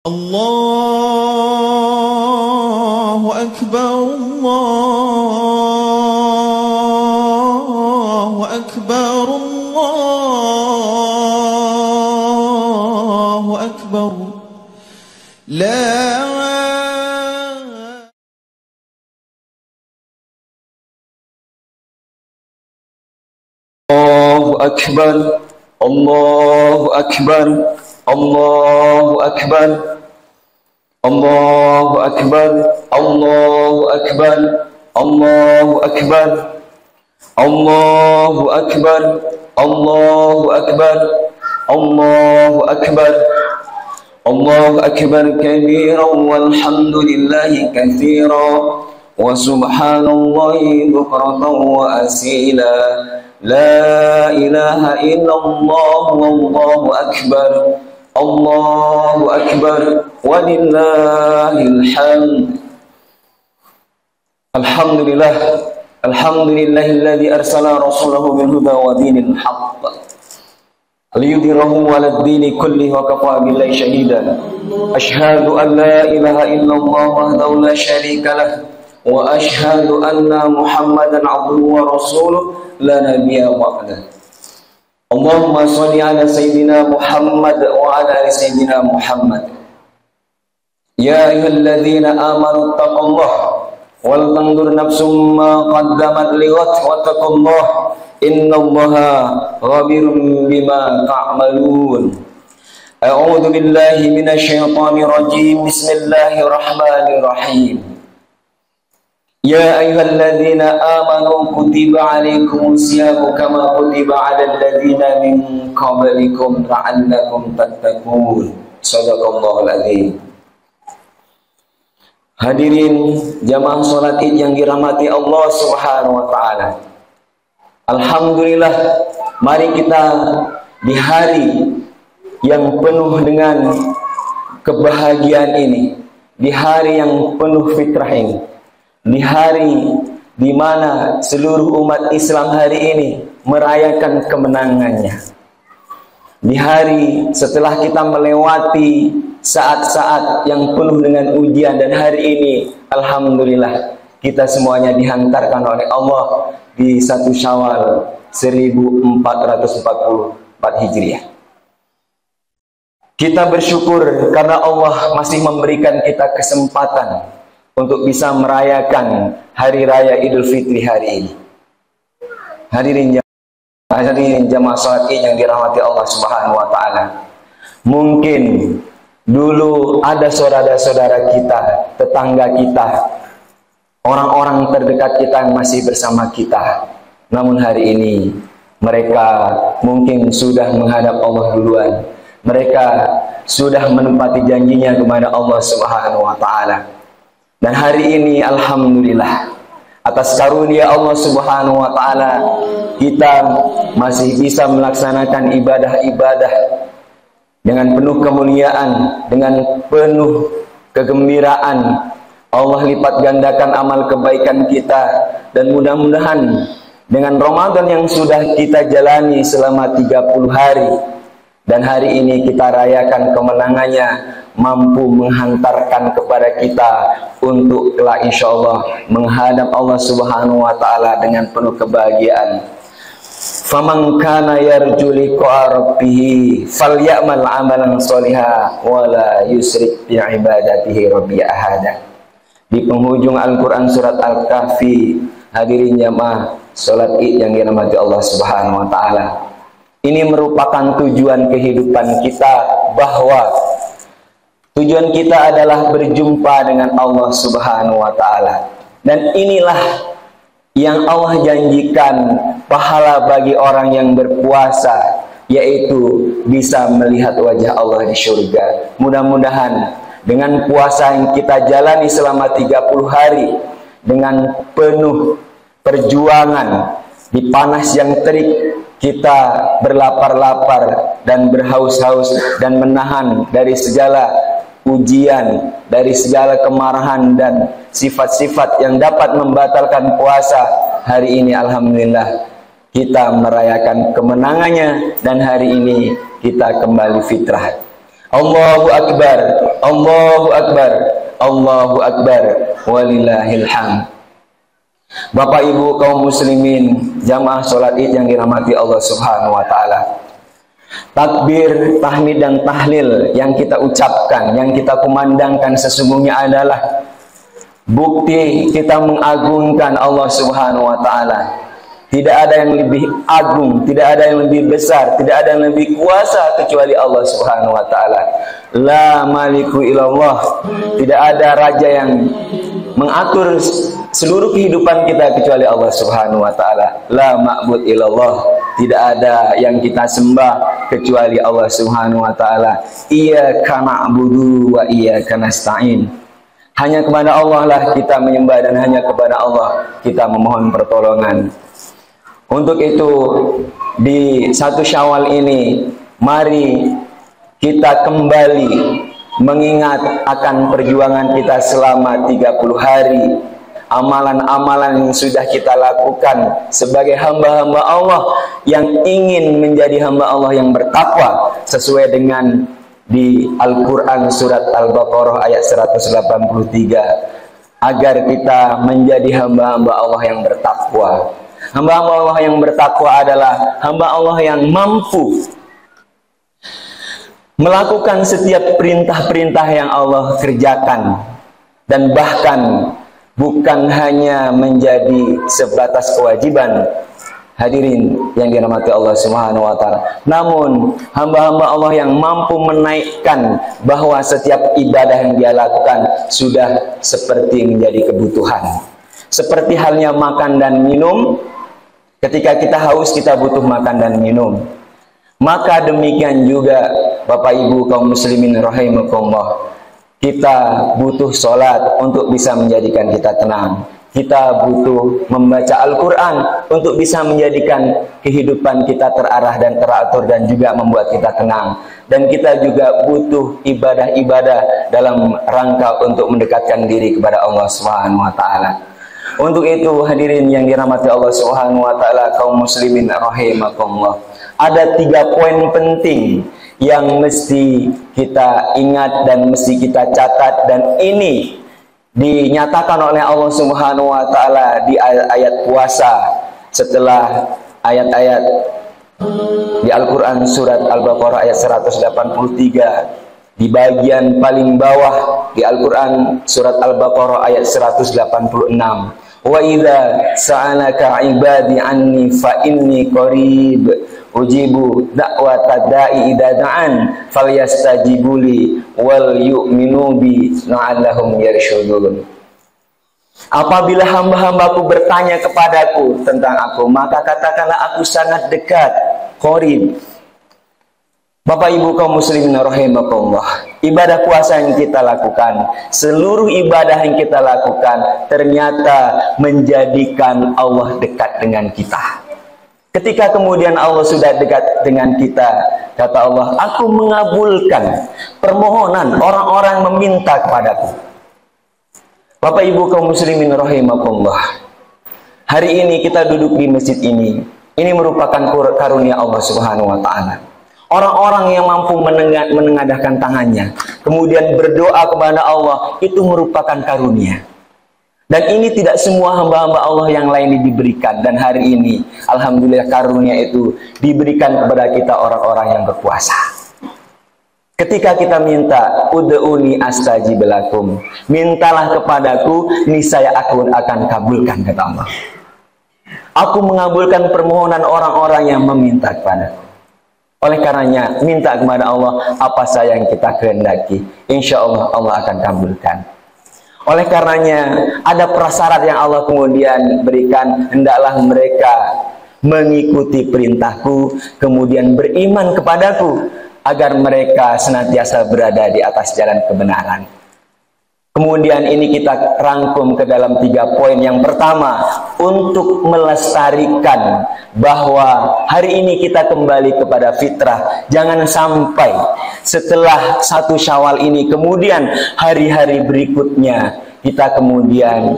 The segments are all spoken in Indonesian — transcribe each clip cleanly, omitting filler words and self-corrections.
الله أكبر الله أكبر الله أكبر لا الله أكبر الله أكبر الله أكبر الله أكبر الله أكبر الله أكبر الله أكبر الله أكبر الله أكبر الله أكبر كبيرا والحمد لله كثيرا وسبحان الله بكرة وأصيلا لا إله إلا الله والله أكبر الله أكبر ولله الحمد الحمد لله الذي أرسل رسوله بالهدى ودين الحق ليظهره على الدين كله وكفى بالله شهيدا أشهد أن لا إله إلا الله وحده لا شريك له وأشهد أن محمدا عبده ورسوله لا نبي بعده اللهم صل على سيدنا محمد وعلى آل سيدنا محمد يا أيها الذين آمنوا اتقوا الله ولتنظر نفس ما قدمت لغد واتقوا الله إن الله خبير بما تعملون أعوذ بالله من الشيطان الرجيم بسم الله الرحمن الرحيم يا أيها الذين آمنوا كتب عليكم الصيام كما كتب على الذين من قبلكم لعلكم تتقون صدق الله العظيم. Hadirin jamaah salat Id yang dirahmati Allah Subhanahu wa taala. Alhamdulillah, mari kita di hari yang penuh dengan kebahagiaan ini, di hari yang penuh fitrah ini, di hari di mana seluruh umat Islam hari ini merayakan kemenangannya. Di hari setelah kita melewati saat-saat yang penuh dengan ujian, dan hari ini alhamdulillah kita semuanya dihantarkan oleh Allah di 1 Syawal 1444 Hijriah. Kita bersyukur karena Allah masih memberikan kita kesempatan untuk bisa merayakan hari raya Idul Fitri hari ini. Hadirin jamaah salat Id yang dirahmati Allah Subhanahu wa taala. Mungkin dulu ada saudara-saudara kita, tetangga kita, orang-orang terdekat kita yang masih bersama kita. Namun hari ini mereka mungkin sudah menghadap Allah duluan. Mereka sudah menepati janjinya kepada Allah Subhanahu wa taala. Dan hari ini alhamdulillah atas karunia Allah Subhanahu wa taala kita masih bisa melaksanakan ibadah-ibadah dengan penuh kemuliaan, dengan penuh kegembiraan. Allah lipat gandakan amal kebaikan kita, dan mudah-mudahan dengan Ramadan yang sudah kita jalani selama 30 hari dan hari ini kita rayakan kemenangannya, mampu menghantarkan kepada kita untuk kelak insyaallah menghadap Allah Subhanahu wa taala dengan penuh kebahagiaan. Faman kana yarju liqa'a rabbih falyamal 'amalan shalihan wa la yusyrik bi ibadatihi rabbi ahada. Di penghujung Al-Qur'an surat Al-Kahfi, hadirin jamaah salat Id yang dirahmati Allah Subhanahu wa taala. Ini merupakan tujuan kehidupan kita, bahwa tujuan kita adalah berjumpa dengan Allah Subhanahu wa taala. Dan inilah yang Allah janjikan pahala bagi orang yang berpuasa, yaitu bisa melihat wajah Allah di surga. Mudah-mudahan dengan puasa yang kita jalani selama 30 hari dengan penuh perjuangan di panas yang terik, kita berlapar-lapar dan berhaus-haus dan menahan dari segala ujian, dari segala kemarahan dan sifat-sifat yang dapat membatalkan puasa. Hari ini alhamdulillah kita merayakan kemenangannya, dan hari ini kita kembali fitrah. Allahu Akbar, Allahu Akbar, Allahu Akbar, walillahil hamd. Bapak Ibu kaum muslimin, jamaah sholat Id yang dirahmati Allah Subhanahu wa taala. Takbir, tahmid dan tahlil yang kita ucapkan, yang kita kumandangkan sesungguhnya adalah bukti kita mengagungkan Allah Subhanahu wa taala. Tidak ada yang lebih agung, tidak ada yang lebih besar, tidak ada yang lebih kuasa kecuali Allah Subhanahu wa taala. La maliku illallah. Tidak ada raja yang mengatur seluruh kehidupan kita kecuali Allah Subhanahu wa taala. La ma'bud illallah. Tidak ada yang kita sembah kecuali Allah Subhanahu wa taala. Iyyaka na'budu wa iyyaka nasta'in. Hanya kepada Allah lah kita menyembah dan hanya kepada Allah kita memohon pertolongan. Untuk itu di 1 Syawal ini mari kita kembali mengingat akan perjuangan kita selama 30 hari. Amalan-amalan yang sudah kita lakukan sebagai hamba-hamba Allah yang ingin menjadi hamba Allah yang bertakwa sesuai dengan di Al-Quran surat Al-Baqarah ayat 183, agar kita menjadi hamba-hamba Allah yang bertakwa. Hamba-hamba Allah yang bertakwa adalah hamba Allah yang mampu melakukan setiap perintah-perintah yang Allah kerjakan, dan bahkan bukan hanya menjadi sebatas kewajiban, hadirin yang dirahmati Allah Subhanahu wa taala, namun hamba-hamba Allah yang mampu menaikkan bahwa setiap ibadah yang dia lakukan sudah seperti menjadi kebutuhan. Seperti halnya makan dan minum, ketika kita haus kita butuh makan dan minum. Maka demikian juga Bapak Ibu kaum muslimin rahimakumullah, kita butuh sholat untuk bisa menjadikan kita tenang. Kita butuh membaca Al-Quran untuk bisa menjadikan kehidupan kita terarah dan teratur dan juga membuat kita tenang. Dan kita juga butuh ibadah-ibadah dalam rangka untuk mendekatkan diri kepada Allah Subhanahu wa taala. Untuk itu hadirin yang dirahmati Allah Subhanahu wa taala, kaum muslimin rahimakumullah, ada 3 poin penting yang mesti kita ingat dan mesti kita catat, dan ini dinyatakan oleh Allah Subhanahu wa taala di ayat puasa setelah ayat-ayat di Al-Qur'an surat Al-Baqarah ayat 183. Di bagian paling bawah di Al-Qur'an surat Al-Baqarah ayat 186. Wa idza sa'alaka 'ibadi anni fa inni qarib ujibu da'watad da'i idza da'an falyastajibuli wal yu'minu bi la'allahum yarshudun. Apabila hamba-hambaku bertanya kepadaku tentang aku, maka katakanlah aku sangat dekat, qarib. Bapak Ibu kaum muslimin rahimakumullah, ibadah puasa yang kita lakukan, seluruh ibadah yang kita lakukan ternyata menjadikan Allah dekat dengan kita. Ketika kemudian Allah sudah dekat dengan kita, kata Allah, aku mengabulkan permohonan orang-orang meminta kepadaku. Bapak Ibu kaum muslimin rahimakumullah, hari ini kita duduk di masjid ini merupakan karunia Allah Subhanahu wa taala. Orang-orang yang mampu menengadahkan tangannya kemudian berdoa kepada Allah, itu merupakan karunia. Dan ini tidak semua hamba-hamba Allah yang lain diberikan. Dan hari ini alhamdulillah karunia itu diberikan kepada kita orang-orang yang berpuasa. Ketika kita minta, ud'uni astajib lakum, mintalah kepadaku niscaya aku akan kabulkan, kata Allah. Aku mengabulkan permohonan orang-orang yang meminta kepadaku. Oleh karenanya, minta kepada Allah apa saja yang kita kehendaki, insya Allah Allah akan kabulkan. Oleh karenanya, ada prasyarat yang Allah kemudian berikan, hendaklah mereka mengikuti perintahku, kemudian beriman kepadaku, agar mereka senantiasa berada di atas jalan kebenaran. Kemudian ini kita rangkum ke dalam 3 poin. Yang pertama, untuk melestarikan bahwa hari ini kita kembali kepada fitrah. Jangan sampai setelah 1 Syawal ini kemudian hari-hari berikutnya kita kemudian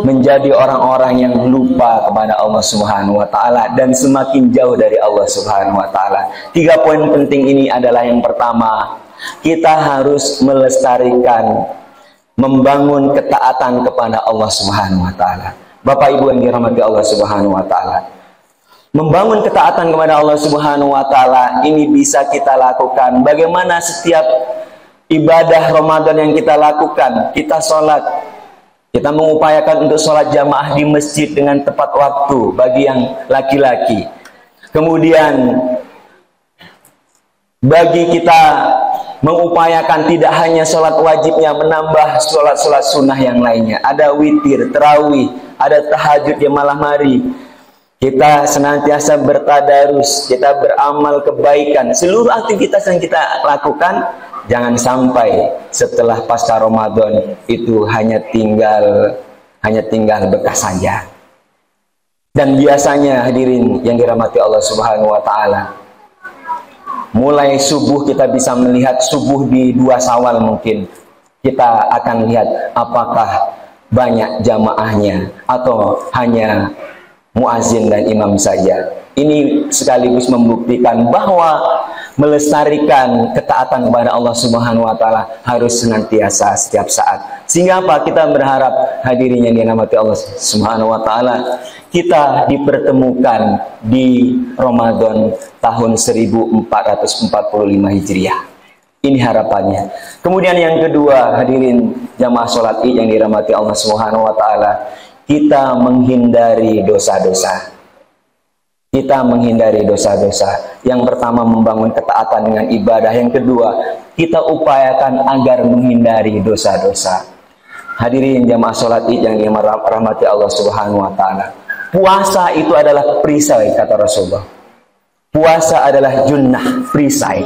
menjadi orang-orang yang lupa kepada Allah Subhanahu wa taala dan semakin jauh dari Allah Subhanahu wa taala. 3 poin penting ini adalah yang pertama, Kita harus melestarikan, membangun ketaatan kepada Allah Subhanahu wa taala. Bapak Ibu yang dirahmati Allah Subhanahu wa taala. Membangun ketaatan kepada Allah Subhanahu wa taala ini bisa kita lakukan bagaimana setiap ibadah Ramadan yang kita lakukan. Kita sholat, kita mengupayakan untuk sholat jamaah di masjid dengan tepat waktu bagi yang laki-laki. Kemudian bagi kita mengupayakan tidak hanya sholat wajibnya, menambah sholat-sholat sunnah yang lainnya. Ada witir, tarawih, ada tahajud di malam hari. Kita senantiasa bertadarus, kita beramal kebaikan. Seluruh aktivitas yang kita lakukan, jangan sampai setelah pasca Ramadan itu hanya tinggal bekas saja. Dan biasanya hadirin yang dirahmati Allah Subhanahu wa taala, mulai subuh kita bisa melihat subuh di 2 Syawal mungkin. Kita akan lihat apakah banyak jamaahnya atau hanya muazin dan imam saja. Ini sekaligus membuktikan bahwa melestarikan ketaatan kepada Allah Subhanahu wa taala harus senantiasa setiap saat. Sehingga apa? Kita berharap hadirin yang dirahmati Allah Subhanahu wa taala, kita dipertemukan di Ramadan tahun 1445 Hijriah. Ini harapannya. Kemudian yang kedua, hadirin jamaah sholat Id yang dirahmati Allah Subhanahu wa taala, kita menghindari dosa-dosa. Kita menghindari dosa-dosa. Yang pertama, membangun ketaatan dengan ibadah. Yang kedua, kita upayakan agar menghindari dosa-dosa. Hadirin jamaah sholat Id yang dirahmati Allah Subhanahu wa taala, puasa itu adalah perisai, kata Rasulullah. Puasa adalah junnah, perisai.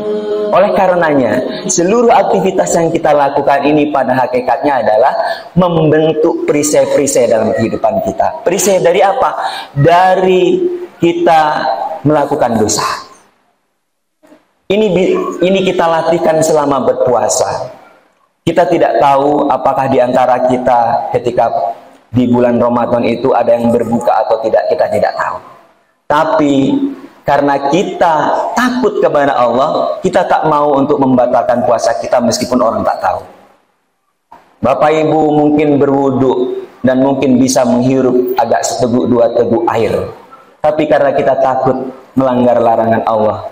Oleh karenanya, seluruh aktivitas yang kita lakukan ini pada hakikatnya adalah membentuk perisai-perisai dalam kehidupan kita. Perisai dari apa? Dari kita melakukan dosa. Ini kita latihkan selama berpuasa. Kita tidak tahu apakah di antara kita ketika di bulan Ramadan itu ada yang berbuka atau tidak, kita tidak tahu. Tapi karena kita takut kepada Allah, kita tak mau untuk membatalkan puasa kita meskipun orang tak tahu. Bapak Ibu mungkin berwudu dan mungkin bisa menghirup agak seteguk 2 teguk air. Tapi karena kita takut melanggar larangan Allah,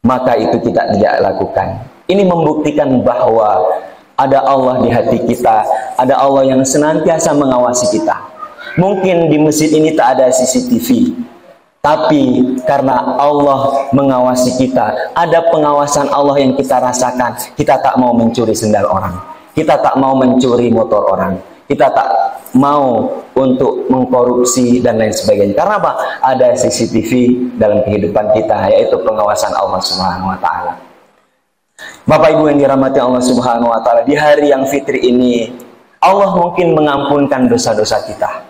maka itu tidak lakukan. Ini membuktikan bahwa ada Allah di hati kita, ada Allah yang senantiasa mengawasi kita. Mungkin di masjid ini tak ada CCTV, tapi karena Allah mengawasi kita, ada pengawasan Allah yang kita rasakan. Kita tak mau mencuri sendal orang, kita tak mau mencuri motor orang, kita tak mau untuk mengkorupsi dan lain sebagainya. Karena apa? Ada CCTV dalam kehidupan kita, yaitu pengawasan Allah Subhanahu wa taala. Bapak Ibu yang dirahmati Allah Subhanahu wa taala, di hari yang fitri ini Allah mungkin mengampunkan dosa-dosa kita.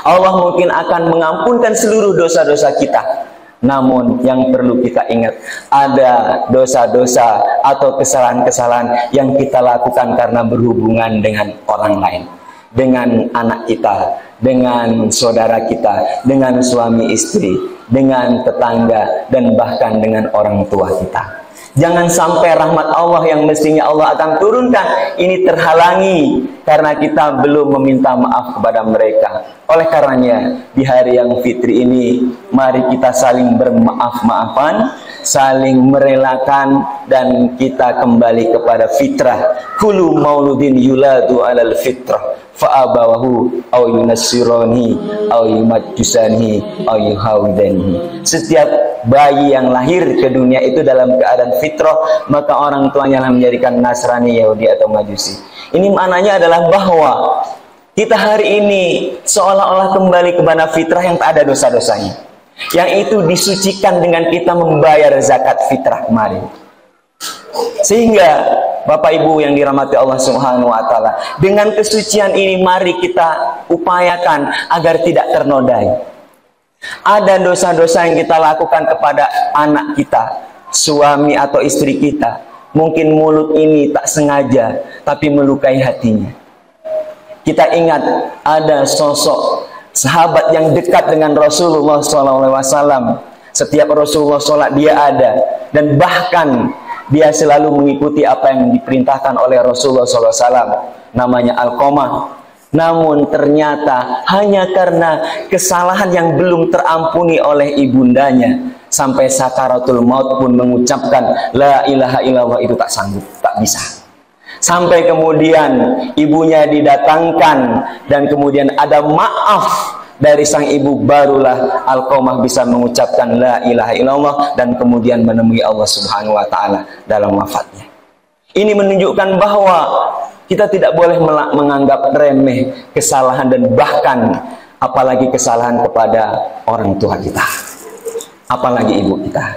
Allah mungkin akan mengampunkan seluruh dosa-dosa kita. Namun yang perlu kita ingat, ada dosa-dosa atau kesalahan-kesalahan yang kita lakukan karena berhubungan dengan orang lain, dengan anak kita, dengan saudara kita, dengan suami istri, dengan tetangga, dan bahkan dengan orang tua kita. Jangan sampai rahmat Allah yang mestinya Allah akan turunkan ini terhalangi karena kita belum meminta maaf kepada mereka. Oleh karenanya, di hari yang fitri ini, mari kita saling bermaaf-maafan, saling merelakan, dan kita kembali kepada fitrah. Kullu mauludin yuladu alal fitrah fa'abawahu aw yunassirani aw yumajjusani aw yuhawidani. Setiap bayi yang lahir ke dunia itu dalam keadaan fitrah, maka orang tuanya yang menjadikan Nasrani, Yahudi atau Majusi. Ini maknanya adalah bahwa kita hari ini seolah-olah kembali kepada fitrah yang tak ada dosa-dosanya, yang itu disucikan dengan kita membayar zakat fitrah kemarin. Sehingga Bapak Ibu yang dirahmati Allah Subhanahu wa taala, dengan kesucian ini mari kita upayakan agar tidak ternodai. Ada dosa-dosa yang kita lakukan kepada anak kita, suami atau istri kita. Mungkin mulut ini tak sengaja tapi melukai hatinya. Kita ingat ada sosok sahabat yang dekat dengan Rasulullah SAW. Setiap Rasulullah sholat dia ada, dan bahkan Dia selalu mengikuti apa yang diperintahkan oleh Rasulullah SAW, namanya Alqamah. Namun ternyata hanya karena kesalahan yang belum terampuni oleh ibundanya, sampai sakaratul maut pun mengucapkan la ilaha illallah itu tak sanggup, tak bisa. Sampai kemudian ibunya didatangkan dan kemudian ada maaf dari sang ibu, barulah Alqamah bisa mengucapkan la ilaha illallah dan kemudian menemui Allah Subhanahu wa taala dalam wafatnya. Ini menunjukkan bahwa kita tidak boleh menganggap remeh kesalahan dan bahkan apalagi kesalahan kepada orang tua kita, apalagi ibu kita.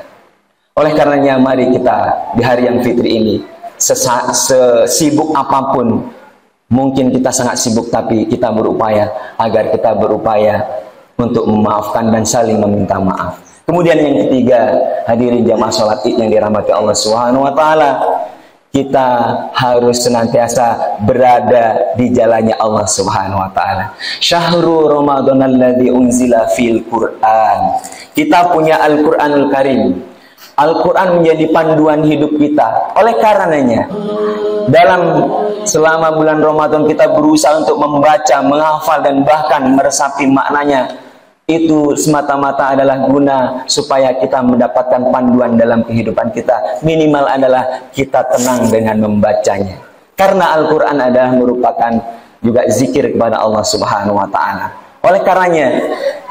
Oleh karenanya mari kita di hari yang fitri ini, sesibuk apapun, mungkin kita sangat sibuk, tapi kita berupaya agar kita berupaya untuk memaafkan dan saling meminta maaf. Kemudian yang ketiga, hadirin jamaah sholat Id yang dirahmati Allah Subhanahu wa taala, kita harus senantiasa berada di jalannya Allah Subhanahu wa taala. Syahrul Ramadan alladzi unzila fil Qur'an. Kita punya Al-Qur'anul Karim. Al-Quran menjadi panduan hidup kita. Oleh karenanya, selama bulan Ramadan kita berusaha untuk membaca, menghafal dan bahkan meresapi maknanya. Itu semata-mata adalah guna supaya kita mendapatkan panduan dalam kehidupan kita. Minimal adalah kita tenang dengan membacanya. Karena Al-Quran adalah merupakan juga zikir kepada Allah Subhanahu wa taala. Oleh karenanya,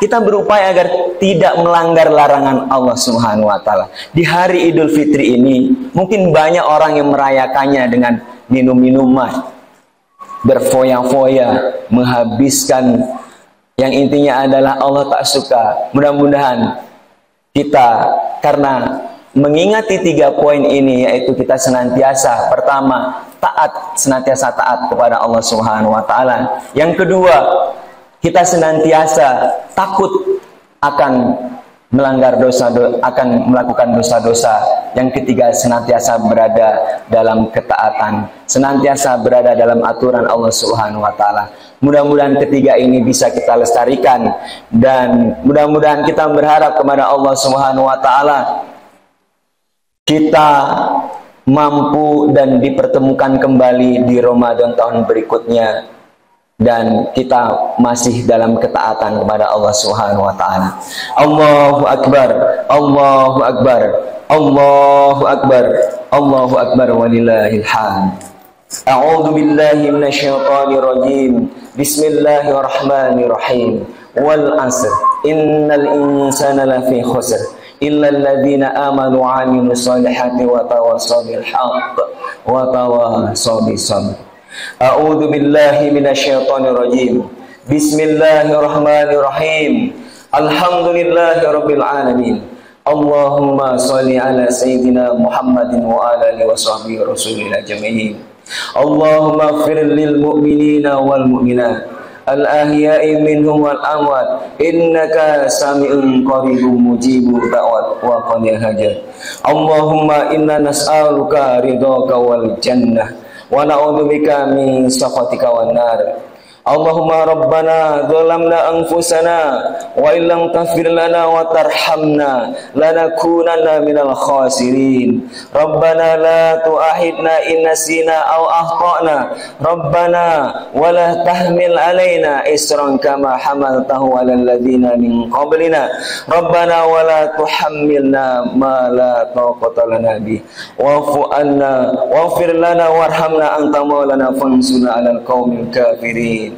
kita berupaya agar tidak melanggar larangan Allah Subhanahu wa taala. Di hari Idul Fitri ini, mungkin banyak orang yang merayakannya dengan minum-minuman, berfoya-foya, menghabiskan yang intinya adalah Allah tak suka. Mudah-mudahan kita, karena mengingati 3 poin ini, yaitu kita senantiasa, pertama, senantiasa taat kepada Allah Subhanahu wa taala. Yang kedua, kita senantiasa takut akan melanggar akan melakukan dosa-dosa. Yang ketiga, senantiasa berada dalam ketaatan, senantiasa berada dalam aturan Allah Subhanahu wa taala. Mudah-mudahan ketiga ini bisa kita lestarikan, dan mudah-mudahan kita berharap kepada Allah Subhanahu wa taala kita mampu dan dipertemukan kembali di Ramadan tahun berikutnya, dan kita masih dalam ketaatan kepada Allah Subhanahu wa taala. Allahu akbar, Allahu akbar, Allahu akbar, Allahu akbar walillahil hamd. A'udzu billahi minasyaitonir rajim. Bismillahirrahmanirrahim. Wal 'asr, innal insana lafi khusr illa alladziina aamanu wa 'amilus shalihati wa tawassaw bil haqq wa tawassaw bis sabr. A'udzu billahi minasyaitonir rajim. Bismillahirrahmanirrahim. Alhamdulillahi rabbil alamin. Allahumma shalli ala sayyidina Muhammadin wa ala alihi wa sahbihi rasulillah jami'in. Allahumma ighfir lil mu'minina wal mu'minat al-ahya'i minhum wal amwat innaka sami'un qaribun mujibud da'wat wa qad hajat. Allahumma inna nas'aluka ridhaka wal jannah wa na'udzubika min sakhatika wan nar. Allahumma rabbana zalamna anfusana wa illam taghfir lana wa tarhamna lanakunanna minal khasirin. Rabbana la tu'ahidna in nasina aw akhtana. Rabbana wa la tahmil alaina isran kama hamaltahu 'alal ladzina min qablina. Rabbana wa la tuhammilna ma la taqata lana bih. Wa'fu 'anna waghfir lana warhamna anta maulana fansurna 'alal qaumil kafirin.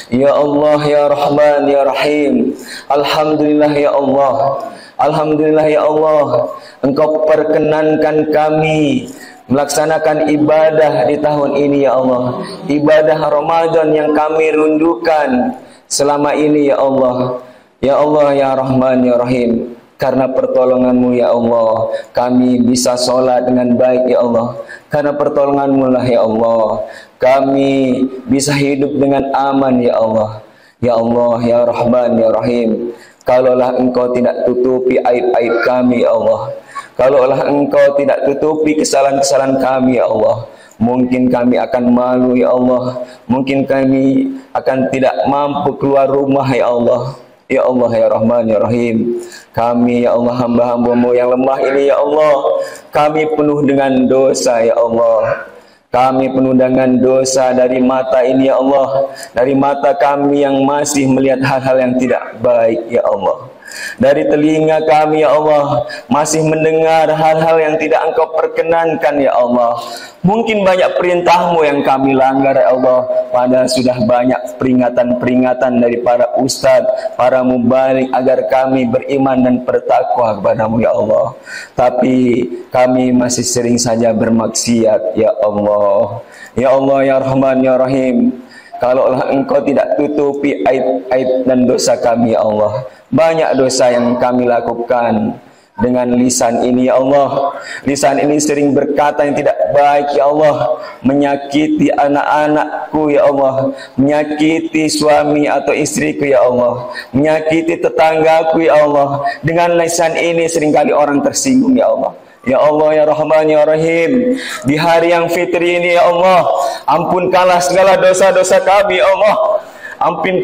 Ya Allah, ya Rahman, ya Rahim. Alhamdulillah ya Allah. Alhamdulillah ya Allah, Engkau perkenankan kami melaksanakan ibadah di tahun ini ya Allah. Ibadah Ramadan yang kami rindukan selama ini ya Allah. Ya Allah, ya Rahman, ya Rahim. Karena pertolongan-Mu ya Allah, kami bisa sholat dengan baik ya Allah. Karena pertolongan-Mu lah ya Allah, kami bisa hidup dengan aman ya Allah. Ya Allah, ya Rahman, ya Rahim. Kalaulah Engkau tidak tutupi aib-aib kami ya Allah, kalaulah Engkau tidak tutupi kesalahan-kesalahan kami ya Allah, mungkin kami akan malu ya Allah. Mungkin kami akan tidak mampu keluar rumah ya Allah. Ya Allah ya Rahman ya Rahim, kami ya Allah hamba-hambamu yang lemah ini ya Allah, kami penuh dengan dosa ya Allah. Kami penuh dengan dosa dari mata ini ya Allah, dari mata kami yang masih melihat hal-hal yang tidak baik ya Allah. Dari telinga kami ya Allah masih mendengar hal-hal yang tidak Engkau perkenankan ya Allah. Mungkin banyak perintah-Mu yang kami langgar ya Allah, padahal sudah banyak peringatan-peringatan dari para ustadz, para mubalik agar kami beriman dan bertakwa kepada-Mu ya Allah. Tapi kami masih sering saja bermaksiat ya Allah. Ya Allah ya Rahman ya Rahim, kalaulah Engkau tidak tutupi aib-aib dan dosa kami ya Allah, banyak dosa yang kami lakukan dengan lisan ini ya Allah. Lisan ini sering berkata yang tidak baik ya Allah, menyakiti anak-anakku ya Allah, menyakiti suami atau istriku ya Allah, menyakiti tetanggaku ya Allah. Dengan lisan ini seringkali orang tersinggung ya Allah. Ya Allah ya Rahman ya Rahim, di hari yang fitri ini ya Allah, ampunkanlah segala dosa-dosa kami ya Allah.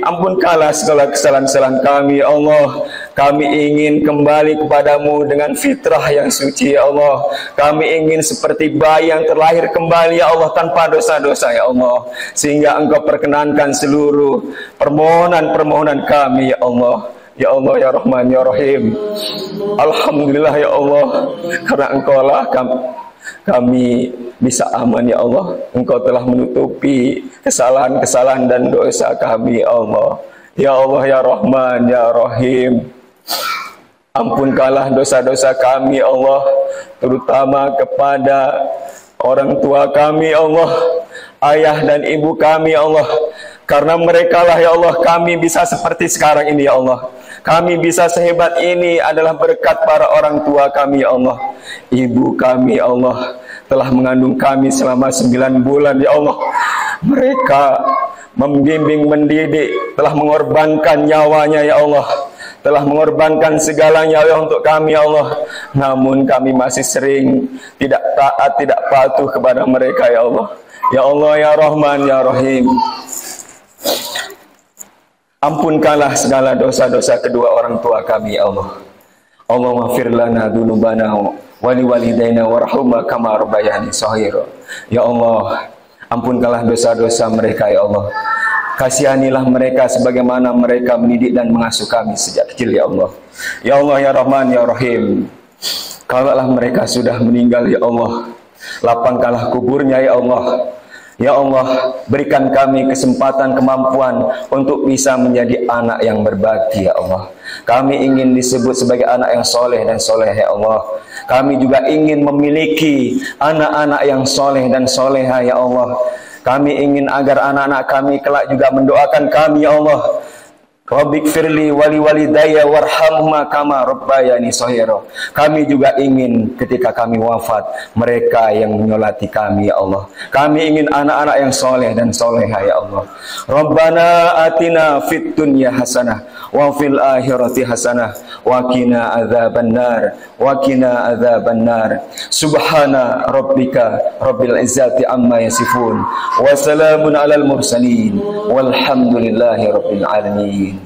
Ampunkanlah segala kesalahan-kesalahan kami ya Allah. Kami ingin kembali kepadamu dengan fitrah yang suci ya Allah. Kami ingin seperti bayi yang terlahir kembali ya Allah, tanpa dosa-dosa ya Allah, sehingga Engkau perkenankan seluruh permohonan-permohonan kami ya Allah. Ya Allah ya Rahman ya Rahim, alhamdulillah ya Allah, karena Engkau lah kami bisa aman ya Allah. Engkau telah menutupi kesalahan-kesalahan dan dosa kami ya Allah. Ya Allah ya Rahman ya Rahim, ampunkanlah dosa-dosa kami ya Allah, terutama kepada orang tua kami ya Allah, ayah dan ibu kami ya Allah. Karena mereka lah ya Allah kami bisa seperti sekarang ini ya Allah. Kami bisa sehebat ini adalah berkat para orang tua kami ya Allah. Ibu kami ya Allah telah mengandung kami selama 9 bulan ya Allah. Mereka membimbing, mendidik, telah mengorbankan nyawanya ya Allah, telah mengorbankan segalanya ya untuk kami ya Allah. Namun kami masih sering tidak taat, tidak patuh kepada mereka ya Allah. Ya Allah ya Rahman ya Rahim, ampunkanlah segala dosa-dosa kedua orang tua kami ya Allah. Allahumma fir lana dzunubana wa liwalidayna warhamna kama rabbayani shaghira. Ya Allah, ampunkanlah dosa-dosa mereka ya Allah. Kasihanilah mereka sebagaimana mereka mendidik dan mengasuh kami sejak kecil ya Allah. Ya Allah ya Rahman ya Rahim, kalaulah mereka sudah meninggal ya Allah, lapangkanlah kuburnya ya Allah. Ya Allah, berikan kami kesempatan, kemampuan untuk bisa menjadi anak yang berbakti ya Allah. Kami ingin disebut sebagai anak yang soleh dan soleh ya Allah. Kami juga ingin memiliki anak-anak yang soleh dan soleha ya Allah. Kami ingin agar anak-anak kami kelak juga mendoakan kami ya Allah. Rabbik firli wali walidayya warhamhuma kama rabbayani shaghira. Kami juga ingin ketika kami wafat, mereka yang menyolati kami ya Allah. Kami ingin anak-anak yang soleh dan soleha ya Allah. Rabbana atina fid dunya hasanah wa fil akhirati hasanah wa qina adzabannar wa qina adzabannar. Subhana rabbika rabbil izzati amma yasifun wa salamun alal mursalin walhamdulillahi rabbil alamin.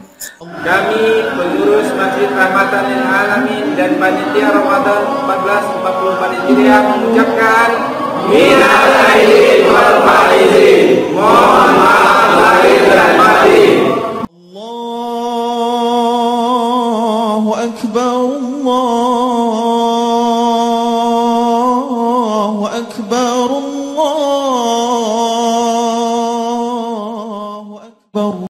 Kami pengurus Masjid Rahmatan lil Alamin dan panitia Ramadan 1444 Hijriah mengucapkan minal aidin wal faizin, mohon maaf lahir dan batin. Allahu Akbar, Allahu Akbar, Allahu Akbar.